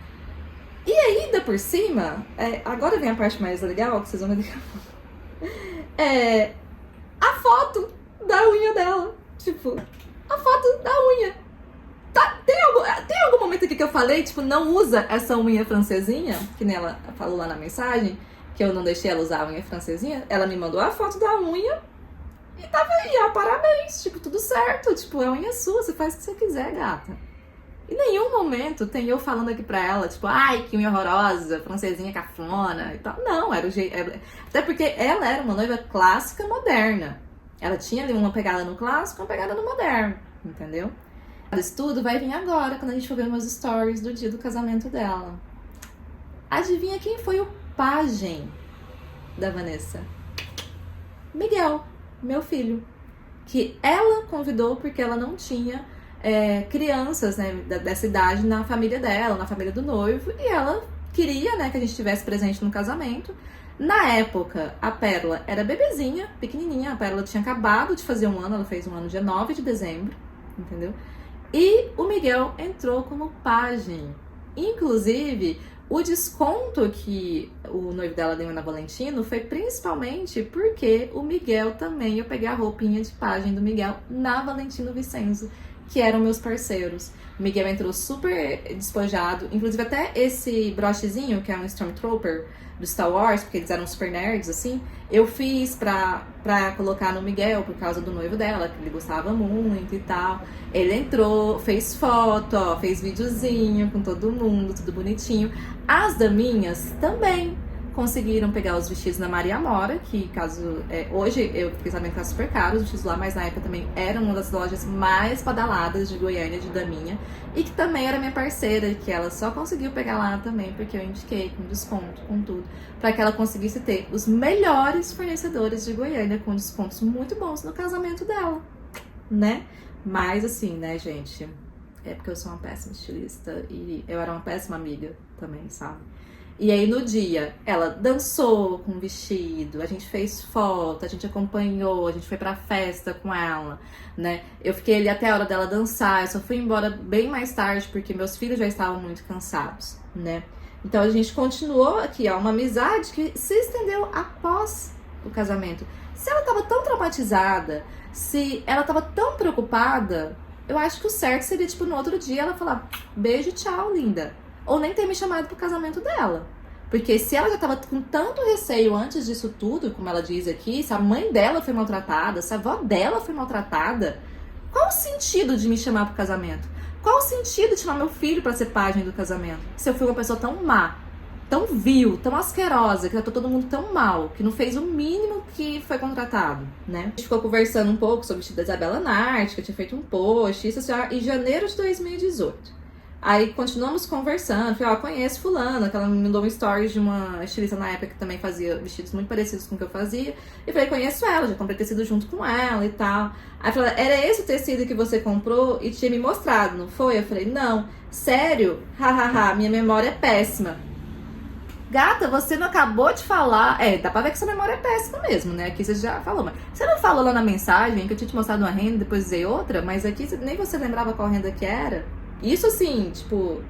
E ainda por cima, agora vem a parte mais legal, que vocês vão ver daqui a pouco. A foto da unha dela. Tipo, a foto da unha. Tá, tem algum momento aqui que eu falei, tipo, não usa essa unha francesinha, que nem ela falou lá na mensagem, que eu não deixei ela usar a unha francesinha. Ela me mandou a foto da unha e tava aí, ó, parabéns, tipo, tudo certo, tipo, é unha sua, você faz o que você quiser, gata. Em nenhum momento tem eu falando aqui pra ela, tipo, ai, que unha horrorosa, francesinha cafona e tal. Não, era o jeito. Até porque ela era uma noiva clássica moderna. Ela tinha ali uma pegada no clássico, uma pegada no moderno, entendeu? Isso tudo vai vir agora, quando a gente for ver meus stories do dia do casamento dela. Adivinha quem foi o pajem da Vanessa? Miguel, meu filho. Que ela convidou porque ela não tinha crianças, né, dessa idade na família dela, na família do noivo. E ela queria, né, que a gente estivesse presente no casamento. Na época, a Pérola era bebezinha, pequenininha. A Pérola tinha acabado de fazer um ano, ela fez um ano dia 9 de dezembro, entendeu? E o Miguel entrou como pajem. Inclusive, o desconto que o noivo dela deu na Valentino foi principalmente porque o Miguel também, eu peguei a roupinha de pajem do Miguel na Valentino Vicenzo, que eram meus parceiros. O Miguel entrou super despojado, inclusive até esse brochezinho, que é um Stormtrooper do Star Wars, porque eles eram super nerds, assim, eu fiz pra colocar no Miguel, por causa do noivo dela, que ele gostava muito e tal. Ele entrou, fez foto, ó, fez videozinho com todo mundo, tudo bonitinho. As daminhas também conseguiram pegar os vestidos na Maria Mora, que caso hoje eu fiquei sabendo que tá super caro os vestidos lá, mas na época também era uma das lojas mais badaladas de Goiânia, de daminha, e que também era minha parceira, que ela só conseguiu pegar lá também porque eu indiquei com desconto, com tudo, para que ela conseguisse ter os melhores fornecedores de Goiânia com descontos muito bons no casamento dela, né? Mas assim, né, gente, é porque eu sou uma péssima estilista e eu era uma péssima amiga também, sabe? E aí no dia, ela dançou com o vestido, a gente fez foto, a gente acompanhou, a gente foi pra festa com ela, né? Eu fiquei ali até a hora dela dançar, eu só fui embora bem mais tarde porque meus filhos já estavam muito cansados, né? Então a gente continuou aqui, ó, uma amizade que se estendeu após o casamento. Se ela tava tão traumatizada, se ela tava tão preocupada, eu acho que o certo seria, tipo, no outro dia ela falar beijo, tchau, linda. Ou nem ter me chamado pro casamento dela. Porque se ela já tava com tanto receio antes disso tudo, como ela diz aqui, se a mãe dela foi maltratada, se a avó dela foi maltratada, qual o sentido de me chamar pro casamento? Qual o sentido de chamar meu filho pra ser pajem do casamento? Se eu fui uma pessoa tão má, tão vil, tão asquerosa, que tratou todo mundo tão mal, que não fez o mínimo que foi contratado, né? A gente ficou conversando um pouco sobre o vestido da Isabela Nart, que eu tinha feito um post, isso já em janeiro de 2018. Aí continuamos conversando, falei, ó, conheço fulana, que ela me mandou um story de uma estilista na época que também fazia vestidos muito parecidos com o que eu fazia. E falei, conheço ela, já comprei tecido junto com ela e tal. Aí falou, era esse o tecido que você comprou e tinha me mostrado, não foi? Eu falei, não, sério? Hahaha, minha memória é péssima. Gata, você não acabou de falar... dá pra ver que sua memória é péssima mesmo, né? Aqui você já falou, mas você não falou lá na mensagem que eu tinha te mostrado uma renda e depois usei outra? Mas aqui nem você lembrava qual renda que era? Isso assim, tipo,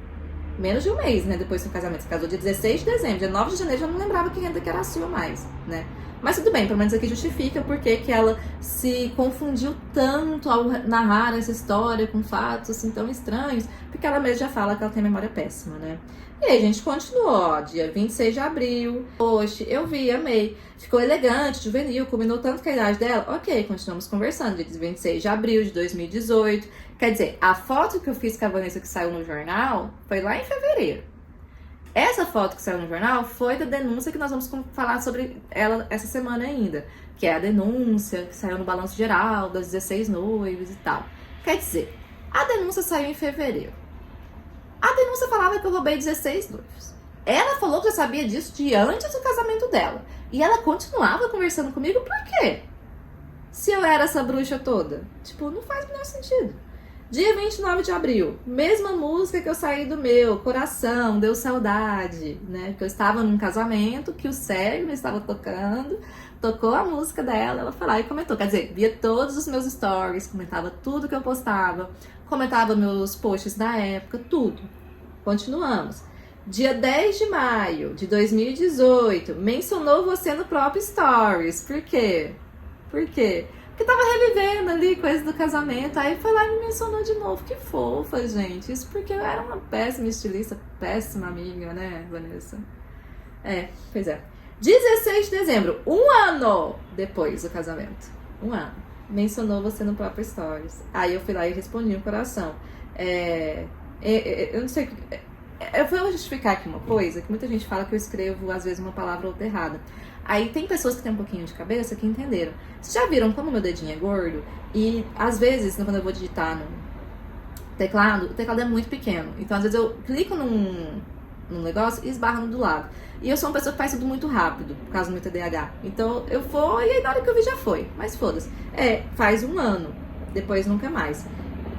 menos de um mês, né? Depois do seu casamento. Você casou dia 16 de dezembro, dia 9 de janeiro, já não lembrava que renda que era a sua mais, né? Mas tudo bem, pelo menos aqui justifica porque que ela se confundiu tanto ao narrar essa história com fatos assim tão estranhos, porque ela mesma já fala que ela tem memória péssima, né? E aí a gente continuou, ó, dia 26 de abril, poxa, eu vi, amei, ficou elegante, juvenil, combinou tanto com a idade dela, ok, continuamos conversando, dia 26 de abril de 2018, quer dizer, a foto que eu fiz com a Vanessa que saiu no jornal foi lá em fevereiro. Essa foto que saiu no jornal foi da denúncia que nós vamos falar sobre ela essa semana ainda, que é a denúncia que saiu no balanço geral das 16 noivos e tal. Quer dizer, a denúncia saiu em fevereiro. A denúncia falava que eu roubei 16 noivos. Ela falou que eu sabia disso de antes do casamento dela. E ela continuava conversando comigo, por quê? Se eu era essa bruxa toda. Tipo, não faz o menor sentido. Dia 29 de abril, mesma música que eu saí do meu, Coração, Deu Saudade, né? Que eu estava num casamento que o Sérgio me estava tocando, tocou a música dela, ela foi lá e comentou. Quer dizer, via todos os meus stories, comentava tudo que eu postava, comentava meus posts da época, tudo. Continuamos. Dia 10 de maio de 2018, mencionou você no próprio Stories. Por quê? Por quê? Porque tava revivendo ali coisas do casamento, aí foi lá e me mencionou de novo. Que fofa, gente. Isso porque eu era uma péssima estilista, péssima amiga, né, Vanessa? Pois é. 16 de dezembro, um ano depois do casamento. Um ano. Mencionou você no próprio Stories. Aí eu fui lá e respondi no coração. Eu não sei... Eu vou justificar aqui uma coisa, que muita gente fala que eu escrevo, às vezes, uma palavra ou outra errada. Aí tem pessoas que têm um pouquinho de cabeça que entenderam. Vocês já viram como meu dedinho é gordo? E, às vezes, quando eu vou digitar no teclado, o teclado é muito pequeno. Então, às vezes, eu clico num negócio e esbarro no do lado. E eu sou uma pessoa que faz tudo muito rápido, por causa do meu TDAH. Então, eu vou e aí na hora que eu vi já foi. Mas foda-se. Faz um ano. Depois nunca mais.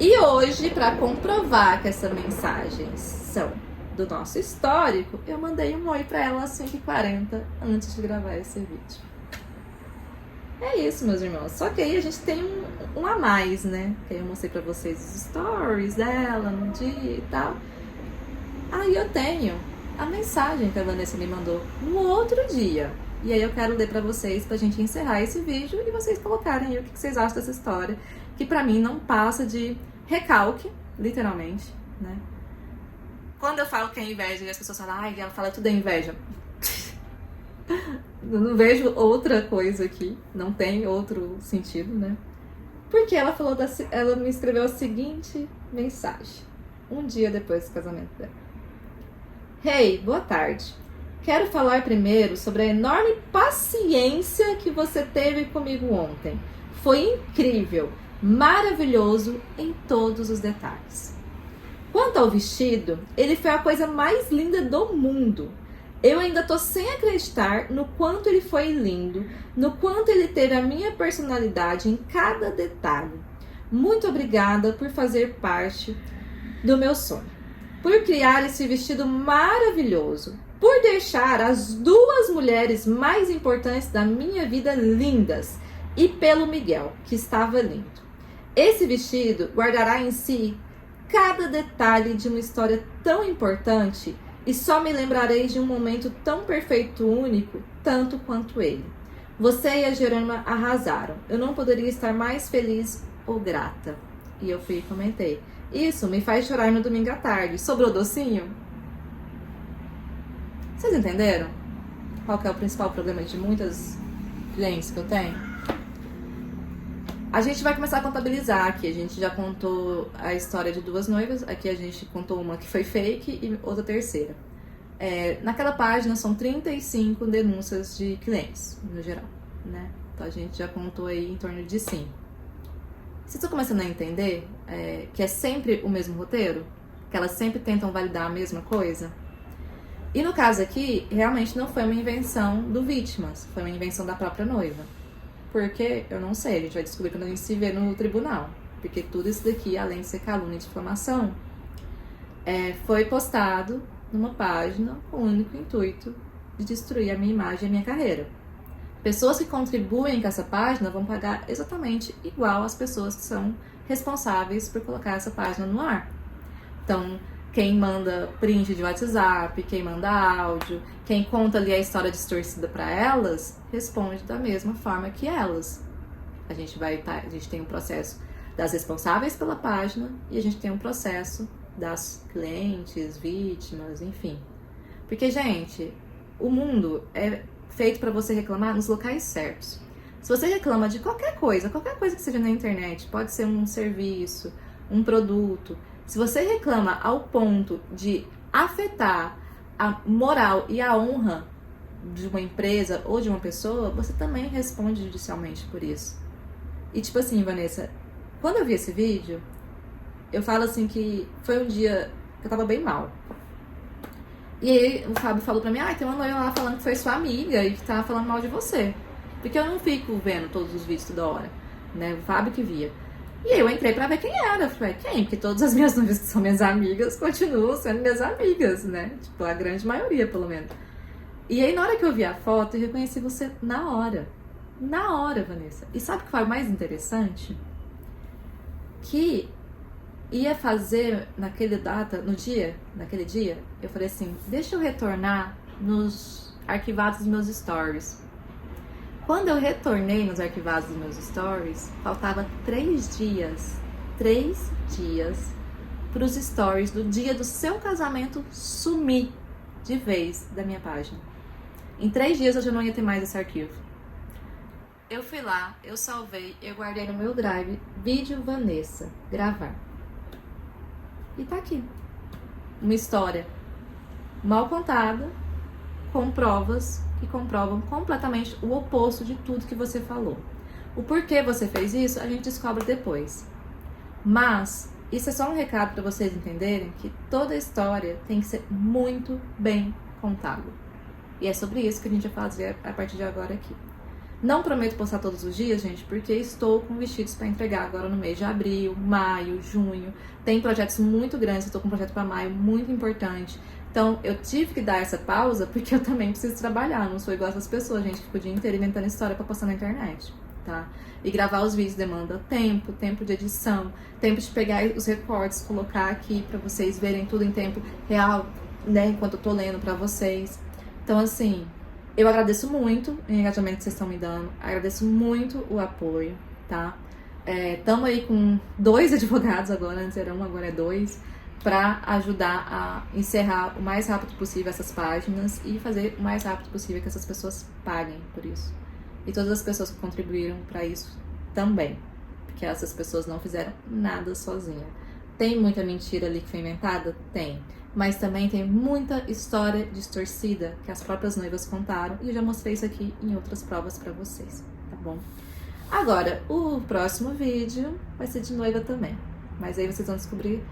E hoje, pra comprovar que essas mensagens são do nosso histórico, eu mandei um oi pra ela às 5h40 antes de gravar esse vídeo. É isso, meus irmãos. Só que aí a gente tem um a mais, né? Que aí eu mostrei pra vocês os stories dela no dia e tal. Aí eu tenho a mensagem que a Vanessa me mandou no outro dia. E aí eu quero ler pra vocês, pra gente encerrar esse vídeo e vocês colocarem aí o que vocês acham dessa história, que pra mim não passa de recalque, literalmente, né? Quando eu falo que é inveja e as pessoas falam, ai, ela fala tudo é inveja. Eu não vejo outra coisa aqui, não tem outro sentido, né? Porque ela me escreveu a seguinte mensagem, um dia depois do casamento dela. Hey, boa tarde. Quero falar primeiro sobre a enorme paciência que você teve comigo ontem. Foi incrível, maravilhoso em todos os detalhes. Quanto ao vestido, ele foi a coisa mais linda do mundo. Eu ainda tô sem acreditar no quanto ele foi lindo, no quanto ele teve a minha personalidade em cada detalhe. Muito obrigada por fazer parte do meu sonho, por criar esse vestido maravilhoso, por deixar as duas mulheres mais importantes da minha vida lindas e pelo Miguel, que estava lindo. Esse vestido guardará em si cada detalhe de uma história tão importante e só me lembrarei de um momento tão perfeito e único, tanto quanto ele. Você e a Jerônima arrasaram. Eu não poderia estar mais feliz ou grata. E eu fui e comentei. Isso me faz chorar no domingo à tarde. Sobrou docinho? Vocês entenderam? Qual que é o principal problema de muitas clientes que eu tenho? A gente vai começar a contabilizar aqui. A gente já contou a história de duas noivas. Aqui a gente contou uma que foi fake e outra terceira. Naquela página são 35 denúncias de clientes, no geral, né? Então a gente já contou aí em torno de 5. Vocês estão começando a entender que é sempre o mesmo roteiro? Que elas sempre tentam validar a mesma coisa? E no caso aqui, realmente não foi uma invenção do Vítimas, foi uma invenção da própria noiva. Porque, eu não sei, a gente vai descobrir quando a gente se vê no tribunal. Porque tudo isso daqui, além de ser calúnia e difamação, foi postado numa página com o único intuito de destruir a minha imagem e a minha carreira. Pessoas que contribuem com essa página vão pagar exatamente igual às pessoas que são responsáveis por colocar essa página no ar. Então, quem manda print de WhatsApp, quem manda áudio, quem conta ali a história distorcida para elas, responde da mesma forma que elas. A gente tem um processo das responsáveis pela página e a gente tem um processo das clientes, vítimas, enfim. Porque, gente, o mundo é feito para você reclamar nos locais certos. Se você reclama de qualquer coisa que seja na internet, pode ser um serviço, um produto, se você reclama ao ponto de afetar a moral e a honra de uma empresa ou de uma pessoa, você também responde judicialmente por isso. E tipo assim, Vanessa, quando eu vi esse vídeo, eu falo assim que foi um dia que eu tava bem mal. E aí o Fábio falou pra mim, tem uma noiva lá falando que foi sua amiga e que tava falando mal de você. Porque eu não fico vendo todos os vídeos toda hora, né? O Fábio que via. E aí eu entrei pra ver quem era. Eu falei, quem? Porque todas as minhas noivas que são minhas amigas continuam sendo minhas amigas, né? Tipo, a grande maioria, pelo menos. E aí na hora que eu vi a foto, eu reconheci você na hora. Na hora, Vanessa. E sabe o que foi o mais interessante? Que ia fazer naquele dia, eu falei assim, deixa eu retornar nos arquivados dos meus stories. Quando eu retornei nos arquivados dos meus stories, faltava 3 dias para os stories do dia do seu casamento sumir de vez da minha página. Em 3 dias eu já não ia ter mais esse arquivo. Eu fui lá, eu salvei, eu guardei no meu drive, vídeo Vanessa, gravar. E tá aqui. Uma história mal contada, com provas que comprovam completamente o oposto de tudo que você falou. O porquê você fez isso, a gente descobre depois. Mas isso é só um recado para vocês entenderem que toda história tem que ser muito bem contada. E é sobre isso que a gente vai fazer a partir de agora aqui. Não prometo postar todos os dias, gente, porque estou com vestidos para entregar agora no mês de abril, maio, junho. Tem projetos muito grandes, estou com um projeto para maio muito importante. Então, eu tive que dar essa pausa porque eu também preciso trabalhar. Não sou igual essas pessoas, gente, que fica o dia inteiro inventando história para postar na internet, tá? E gravar os vídeos demanda tempo de edição, tempo de pegar os recortes, colocar aqui para vocês verem tudo em tempo real, né? Enquanto eu tô lendo para vocês. Então, assim, eu agradeço muito o engajamento que vocês estão me dando, agradeço muito o apoio, tá? Estamos aí com 2 advogados agora, antes era 1, agora é 2, para ajudar a encerrar o mais rápido possível essas páginas e fazer o mais rápido possível que essas pessoas paguem por isso. E todas as pessoas que contribuíram para isso também, porque essas pessoas não fizeram nada sozinhas. Tem muita mentira ali que foi inventada? Tem. Mas também tem muita história distorcida que as próprias noivas contaram e eu já mostrei isso aqui em outras provas pra vocês, tá bom? Agora, o próximo vídeo vai ser de noiva também, mas aí vocês vão descobrir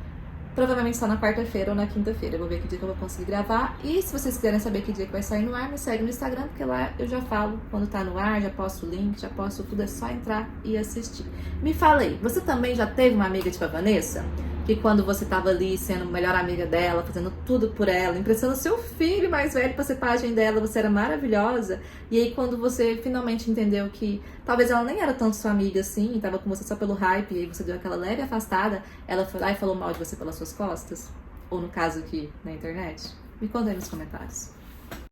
provavelmente só na quarta-feira ou na quinta-feira. Eu vou ver que dia que eu vou conseguir gravar e se vocês quiserem saber que dia que vai sair no ar, me segue no Instagram, porque lá eu já falo quando tá no ar, já posto o link, já posto tudo, é só entrar e assistir. Me fala aí, você também já teve uma amiga tipo a Vanessa? Que quando você tava ali sendo a melhor amiga dela, fazendo tudo por ela, impressionando seu filho mais velho pra ser pajem dela, você era maravilhosa. E aí quando você finalmente entendeu que talvez ela nem era tanto sua amiga assim, tava com você só pelo hype, e aí você deu aquela leve afastada, ela foi lá e falou mal de você pelas suas costas? Ou no caso aqui, na internet? Me conta aí nos comentários.